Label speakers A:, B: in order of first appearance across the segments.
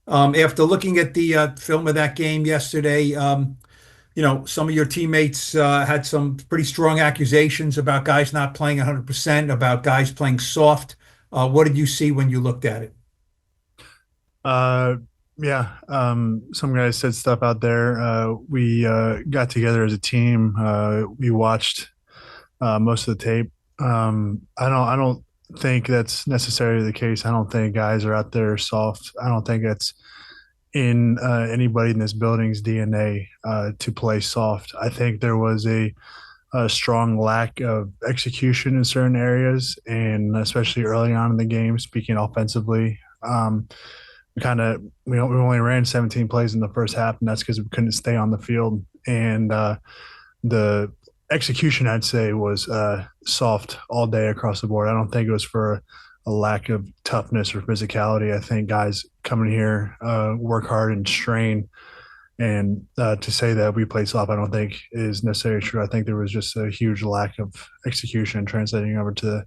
A: After looking at the film of that game yesterday, some of your teammates had some pretty strong accusations about guys not playing 100%, about guys playing soft. What did you see when you looked at it?
B: Uh, yeah, some guys said stuff out there. We got together as a team. We watched most of the tape. I don't think that's necessarily the case. I don't think guys are out there soft. I don't think that's in anybody in this building's DNA to play soft. I think there was a strong lack of execution in certain areas, and especially early on in the game, speaking offensively. We only ran 17 plays in the first half, and that's because we couldn't stay on the field. And the execution, I'd say, was soft all day across the board. I don't think it was for a lack of toughness or physicality. I think guys coming here work hard and strain. And to say that we played soft, I don't think is necessarily true. I think there was just a huge lack of execution translating over to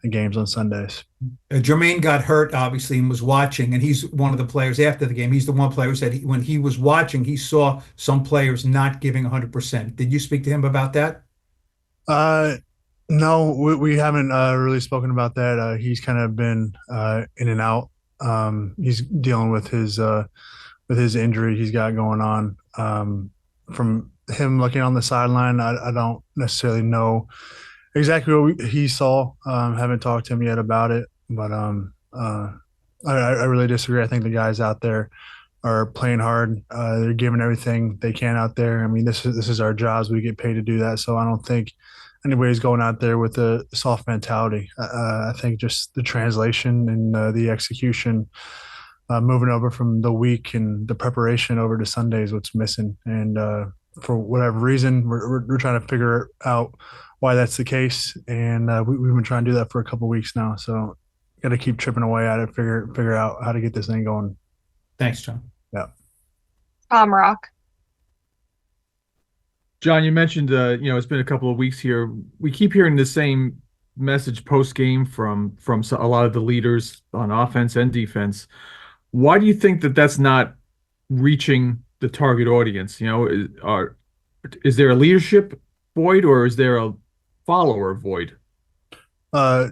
B: the games on Sundays.
A: Jermaine got hurt, obviously, and was watching, and he's one of the players after the game. He's the one player who said when he was watching, he saw some players not giving 100%. Did you speak to him about that?
B: Uh, no, we haven't really spoken about that. He's kind of been in and out. He's dealing with his injury he's got going on. From him looking on the sideline, I don't necessarily know exactly what he saw. Haven't talked to him yet about it, but I really disagree. I think the guys out there are playing hard. They're giving everything they can out there. I mean, this is our jobs. We get paid to do that. So I don't think anybody's going out there with a soft mentality. I think just the translation and the execution, moving over from the week and the preparation over to Sunday is what's missing. And for whatever reason, we're trying to figure out why that's the case. And we've been trying to do that for a couple of weeks now. So got to keep chipping away at it, figure out how to get this thing going.
A: Thanks, John.
B: Yeah.
C: Rock.
D: John, you mentioned, it's been a couple of weeks here. We keep hearing the same message post game from a lot of the leaders on offense and defense. Why do you think that that's not reaching the target audience? Is there a leadership void or is there a follower void?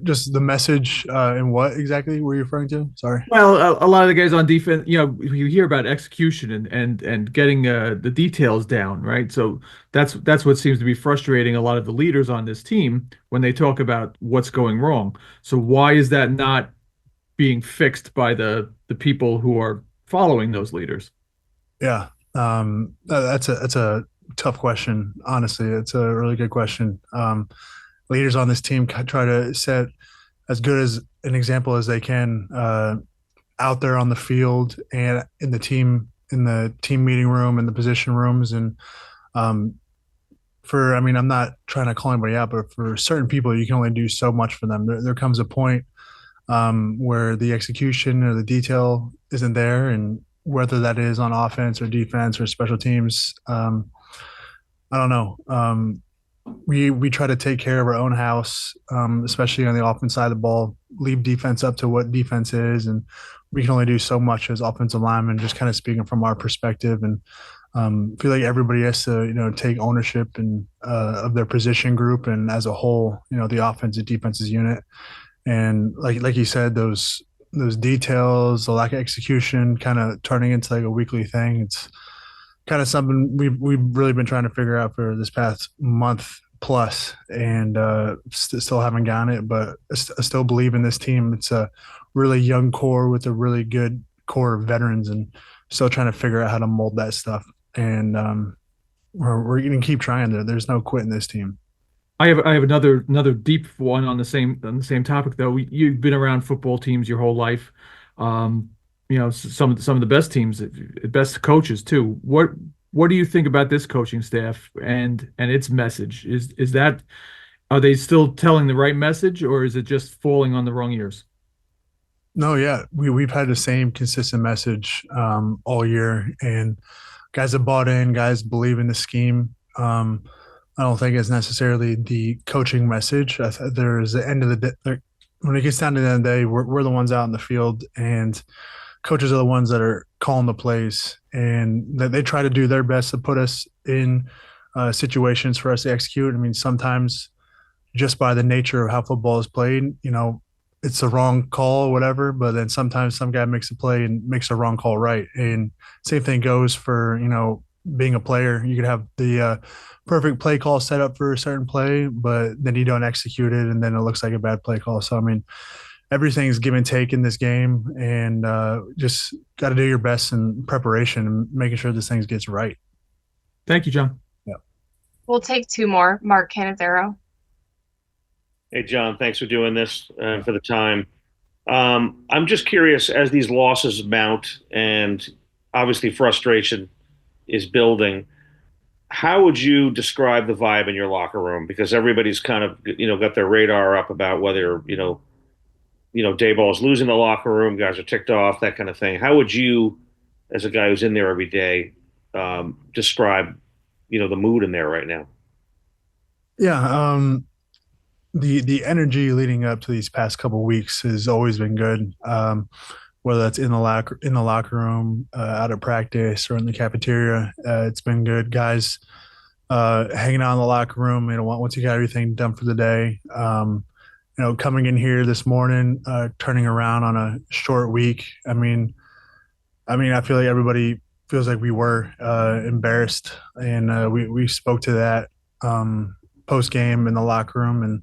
B: Just the message and what exactly were you referring to? Sorry.
D: Well, a lot of the guys on defense, you hear about execution and getting the details down, right? So that's what seems to be frustrating a lot of the leaders on this team when they talk about what's going wrong. So why is that not being fixed by the people who are following those leaders?
B: Yeah. That's a tough question. Honestly, it's a really good question. Leaders on this team try to set as good as an example as they can out there on the field and in the team meeting room and the position rooms. And I'm not trying to call anybody out, but for certain people, you can only do so much for them. There comes a point where the execution or the detail isn't there, and whether that is on offense or defense or special teams, I don't know. We try to take care of our own house, especially on the offense side of the ball. Leave defense up to what defense is, and we can only do so much as offensive linemen. Just kind of speaking from our perspective, and feel like everybody has to take ownership and of their position group and as a whole, the offensive defensive unit. And like you said, those details, the lack of execution, kind of turning into like a weekly thing. It's kind of something we've really been trying to figure out for this past month plus, and still haven't gotten it. But I still believe in this team. It's a really young core with a really good core of veterans, and still trying to figure out how to mold that stuff. And we're going to keep trying. There's no quitting this team.
D: I have another deep one on the same topic though. You've been around football teams your whole life. Some of the best teams, best coaches too. What do you think about this coaching staff and its message? Are they still telling the right message, or is it just falling on the wrong ears?
B: No, yeah, we've had the same consistent message all year, and guys have bought in. Guys believe in the scheme. I don't think it's necessarily the coaching message. There's the end of the day. When it gets down to the end of the day, we're the ones out in the field, and coaches are the ones that are calling the plays, and that they try to do their best to put us in situations for us to execute. I mean, sometimes just by the nature of how football is played, it's a wrong call or whatever, but then sometimes some guy makes a play and makes a wrong call right. And same thing goes for, being a player. You could have the perfect play call set up for a certain play, but then you don't execute it, and then it looks like a bad play call. So, I mean, everything's give and take in this game, and just got to do your best in preparation and making sure this thing gets right.
D: Thank you, John.
B: Yeah.
C: We'll take two more. Mark Cannizzaro.
E: Hey, John, thanks for doing this for the time. I'm just curious, as these losses mount and obviously frustration is building, how would you describe the vibe in your locker room? Because everybody's kind of, got their radar up about whether, Dayball's losing the locker room, guys are ticked off, that kind of thing. How would you, as a guy who's in there every day, describe, the mood in there right now?
B: Yeah. The energy leading up to these past couple of weeks has always been good. Whether that's in the locker room, out at practice, or in the cafeteria, it's been good. Guys hanging out in the locker room. Once you got everything done for the day, coming in here this morning, turning around on a short week. I mean, I feel like everybody feels like we were embarrassed, and we spoke to that post game in the locker room, and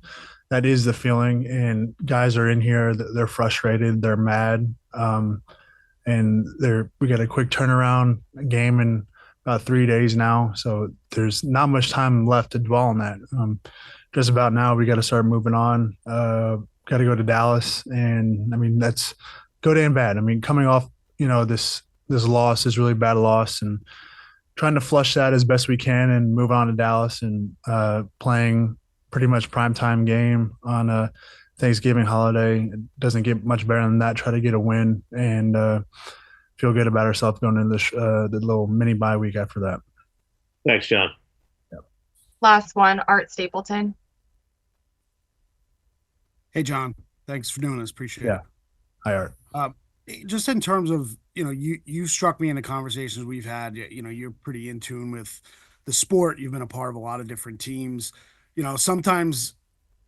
B: that is the feeling. And guys are in here, they're frustrated, they're mad, and we got a quick turnaround game in about 3 days now, so there's not much time left to dwell on that. Just about now, we got to start moving on. Got to go to Dallas, and I mean, that's good and bad. I mean, coming off this loss, is really bad loss, and trying to flush that as best we can and move on to Dallas, and playing pretty much primetime game on a Thanksgiving holiday. It doesn't get much better than that. Try to get a win and feel good about ourselves going into the little mini bye week after that.
E: Thanks, John.
B: Yep.
C: Last one, Art Stapleton.
F: Hey, John. Thanks for doing this. Appreciate
B: Yeah. Hi, Art.
F: Just in terms of, you struck me in the conversations we've had, you're pretty in tune with the sport. You've been a part of a lot of different teams. Sometimes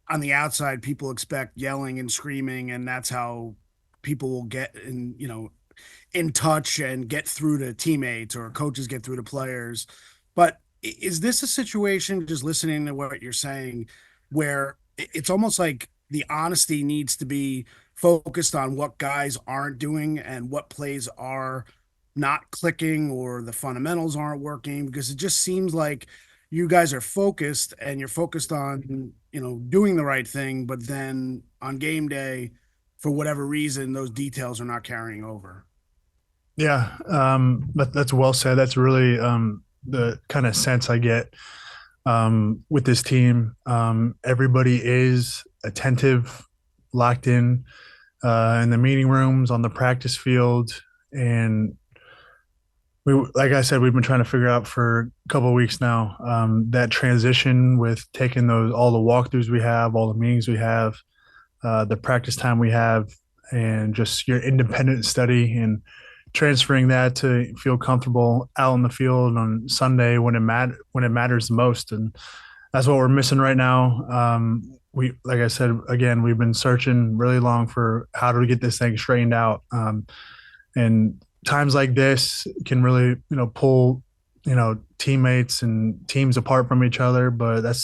F: on the outside, people expect yelling and screaming, and that's how people will get in touch and get through to teammates, or coaches get through to players. But is this a situation, just listening to what you're saying, where it's almost like the honesty needs to be focused on what guys aren't doing and what plays are not clicking, or the fundamentals aren't working? Because it just seems like you guys are focused, and you're focused on, doing the right thing, but then on game day, for whatever reason, those details are not carrying over.
B: Yeah, but that's well said. That's really the kind of sense I get with this team. Everybody is attentive, locked in the meeting rooms, on the practice field, and like I said, we've been trying to figure out for a couple of weeks now that transition with taking all the walkthroughs we have, all the meetings we have, the practice time we have, and just your independent study, and transferring that to feel comfortable out in the field on Sunday when it matters the most. And that's what we're missing right now. Like I said, again, we've been searching really long for how do we get this thing straightened out. And times like this can really, pull, teammates and teams apart from each other, but that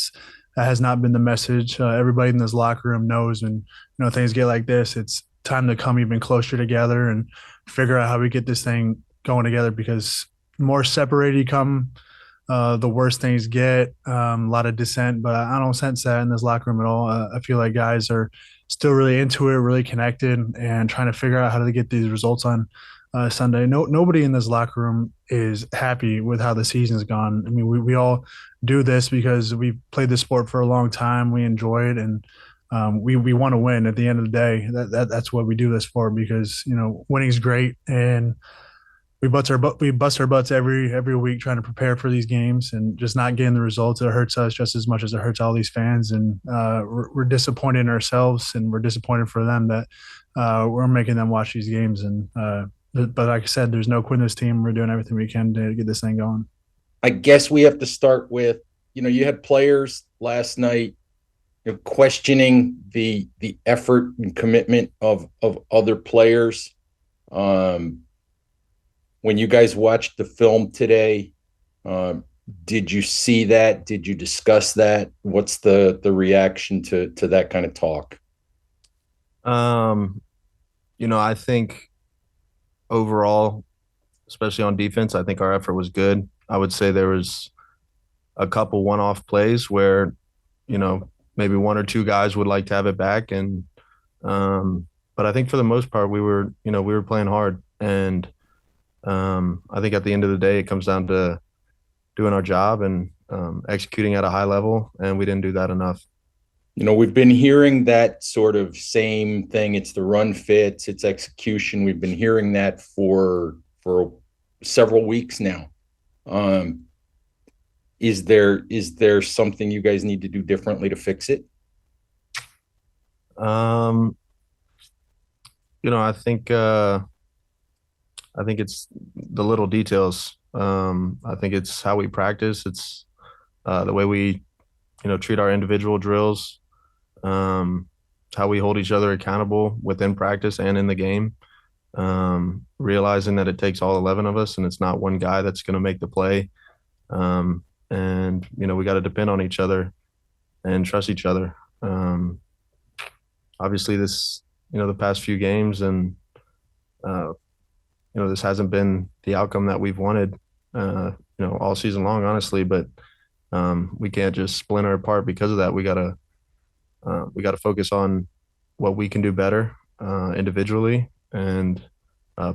B: has not been the message. Everybody in this locker room knows when, things get like this, it's time to come even closer together and figure out how we get this thing going together, because the more separated you come, the worse things get. A lot of dissent, but I don't sense that in this locker room at all. I feel like guys are still really into it, really connected, and trying to figure out how to get these results on Sunday. Nobody in this locker room is happy with how the season's gone. I mean, we all do this because we played this sport for a long time. We enjoy it, and we want to win. At the end of the day, that's what we do this for, because winning's great, and we bust our butts every week trying to prepare for these games, and just not getting the results. It hurts us just as much as it hurts all these fans, and we're disappointed in ourselves, and we're disappointed for them that we're making them watch these games, and but like I said, there's no quitting this team. We're doing everything we can to get this thing going.
G: I guess we have to start with, you had players last night questioning the effort and commitment of other players. When you guys watched the film today, did you see that? Did you discuss that? What's the reaction to that kind of talk?
H: I think overall, especially on defense, I think our effort was good. I would say there was a couple one-off plays where, maybe one or two guys would like to have it back. But I think for the most part, we were playing hard. And I think at the end of the day, it comes down to doing our job and executing at a high level. And we didn't do that enough.
G: We've been hearing that sort of same thing. It's the run fits, it's execution. We've been hearing that for several weeks now. Is there something you guys need to do differently to fix it?
H: I think it's the little details. I think it's how we practice. It's the way we, treat our individual drills, how we hold each other accountable within practice and in the game. Realizing that it takes all 11 of us and it's not one guy that's going to make the play. We got to depend on each other and trust each other. Obviously this, the past few games and, this hasn't been the outcome that we've wanted, all season long, honestly, but we can't just splinter apart because of that. We gotta focus on what we can do better individually and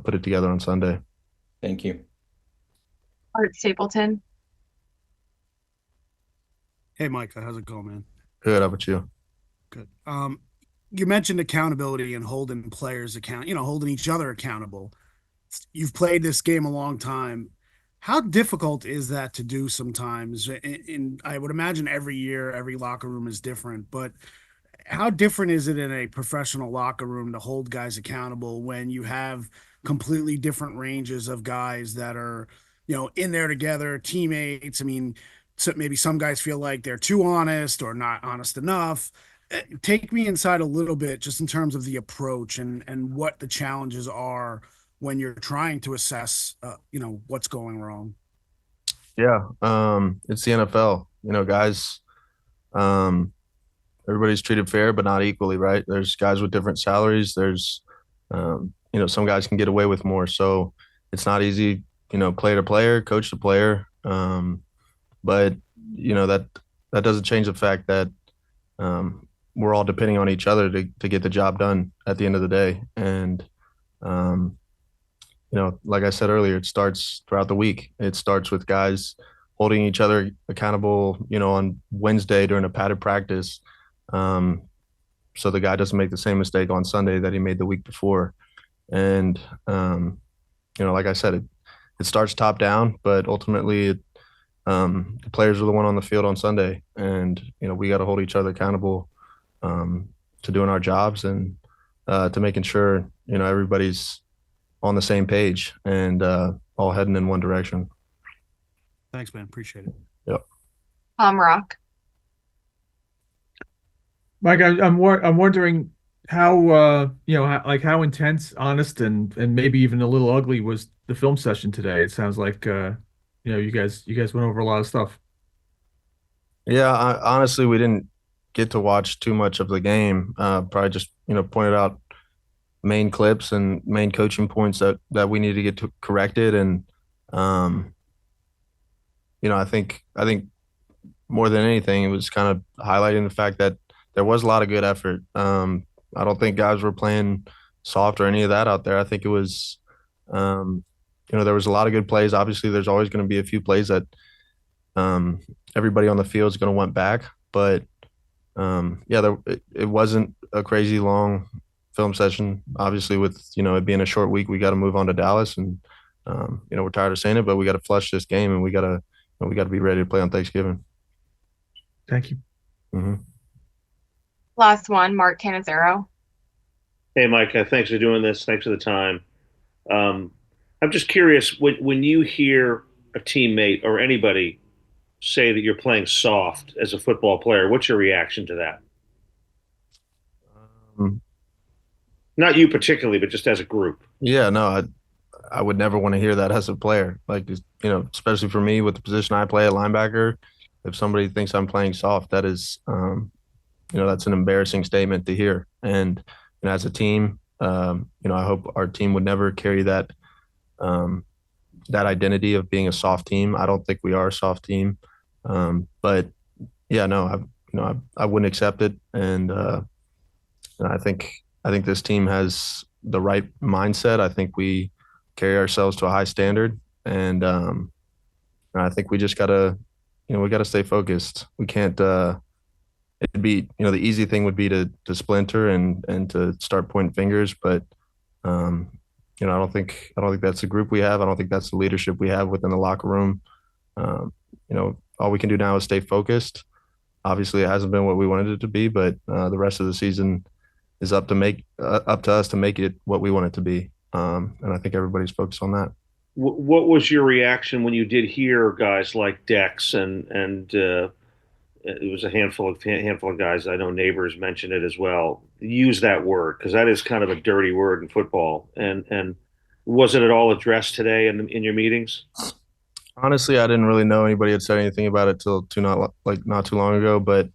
H: put it together on Sunday.
G: Thank you.
C: Art Stapleton.
F: Hey, Micah, how's it going, man?
H: Good. How about you?
F: Good. You mentioned accountability and holding players holding each other accountable. You've played this game a long time. How difficult is that to do sometimes? And I would imagine every year, every locker room is different, but how different is it in a professional locker room to hold guys accountable when you have completely different ranges of guys that are, in there together, teammates? I mean, so maybe some guys feel like they're too honest or not honest enough. Take me inside a little bit just in terms of the approach and what the challenges are when you're trying to assess, what's going wrong.
H: Yeah. It's the NFL, guys, everybody's treated fair, but not equally, right? There's guys with different salaries. There's, some guys can get away with more. So it's not easy, player to player, coach to player. But that doesn't change the fact that we're all depending on each other to get the job done at the end of the day. And, like I said earlier, it starts throughout the week. It starts with guys holding each other accountable, on Wednesday during a padded practice. So the guy doesn't make the same mistake on Sunday that he made the week before. And, like I said, it starts top down, but ultimately the players are the one on the field on Sunday. And, we got to hold each other accountable to doing our jobs and to making sure, everybody's on the same page and all heading in one direction.
F: Thanks, man. Appreciate it.
H: Yep.
C: Rock.
D: Mike, I'm wondering how how intense, honest, and maybe even a little ugly was the film session today. It sounds like you guys went over a lot of stuff.
H: Yeah, honestly, we didn't get to watch too much of the game. Probably just pointed out main clips and main coaching points that we need to get corrected. And I think more than anything, it was kind of highlighting the fact that there was a lot of good effort. I don't think guys were playing soft or any of that out there. I think it was, there was a lot of good plays. Obviously, there's always going to be a few plays that everybody on the field is going to want back. But, it wasn't a crazy long film session. Obviously, with, it being a short week, we got to move on to Dallas. And, we're tired of saying it, but we got to flush this game and we got to be ready to play on Thanksgiving.
D: Thank you.
H: Mm-hmm.
C: Last one, Mark Cannizzaro.
E: Hey, Micah, thanks for doing this. Thanks for the time. I'm just curious when you hear a teammate or anybody say that you're playing soft as a football player, what's your reaction to that?
H: Um,
E: Not you particularly, but just as a group.
H: yeah, no, I would never want to hear that as a player. Like, especially for me with the position I play at linebacker, if somebody thinks I'm playing soft, that is, that's an embarrassing statement to hear. And as a team, I hope our team would never carry um, that identity of being a soft team. I don't think we are a soft team, but yeah, no, I wouldn't accept it, and I think this team has the right mindset. I think we carry ourselves to a high standard, and I think we just gotta, we gotta stay focused. We can't. It'd be, the easy thing would be to splinter and to start pointing fingers, but um, I don't think that's the group we have. I don't think that's the leadership we have within the locker room. All we can do now is stay focused. Obviously, it hasn't been what we wanted it to be, but the rest of the season is up to us to make it what we want it to be. And I think everybody's focused on that.
E: What was your reaction when you did hear guys like Dex and it was a handful of guys I know neighbors mentioned it as well. Use that word because that is kind of a dirty word in football. And was it at all addressed today in your meetings?
H: Honestly, I didn't really know anybody had said anything about it till not too long ago. But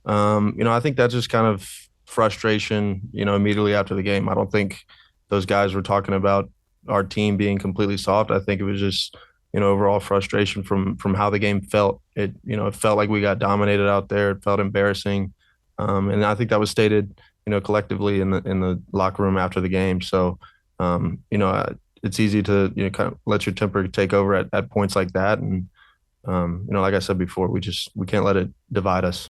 H: I think that's just kind of frustration. Immediately after the game, I don't think those guys were talking about our team being completely soft. I think it was just overall frustration from how the game felt. It felt like we got dominated out there. It felt embarrassing, and I think that was stated collectively in the locker room after the game. So it's easy to kind of let your temper take over at points like that, and like I said before, we can't let it divide us.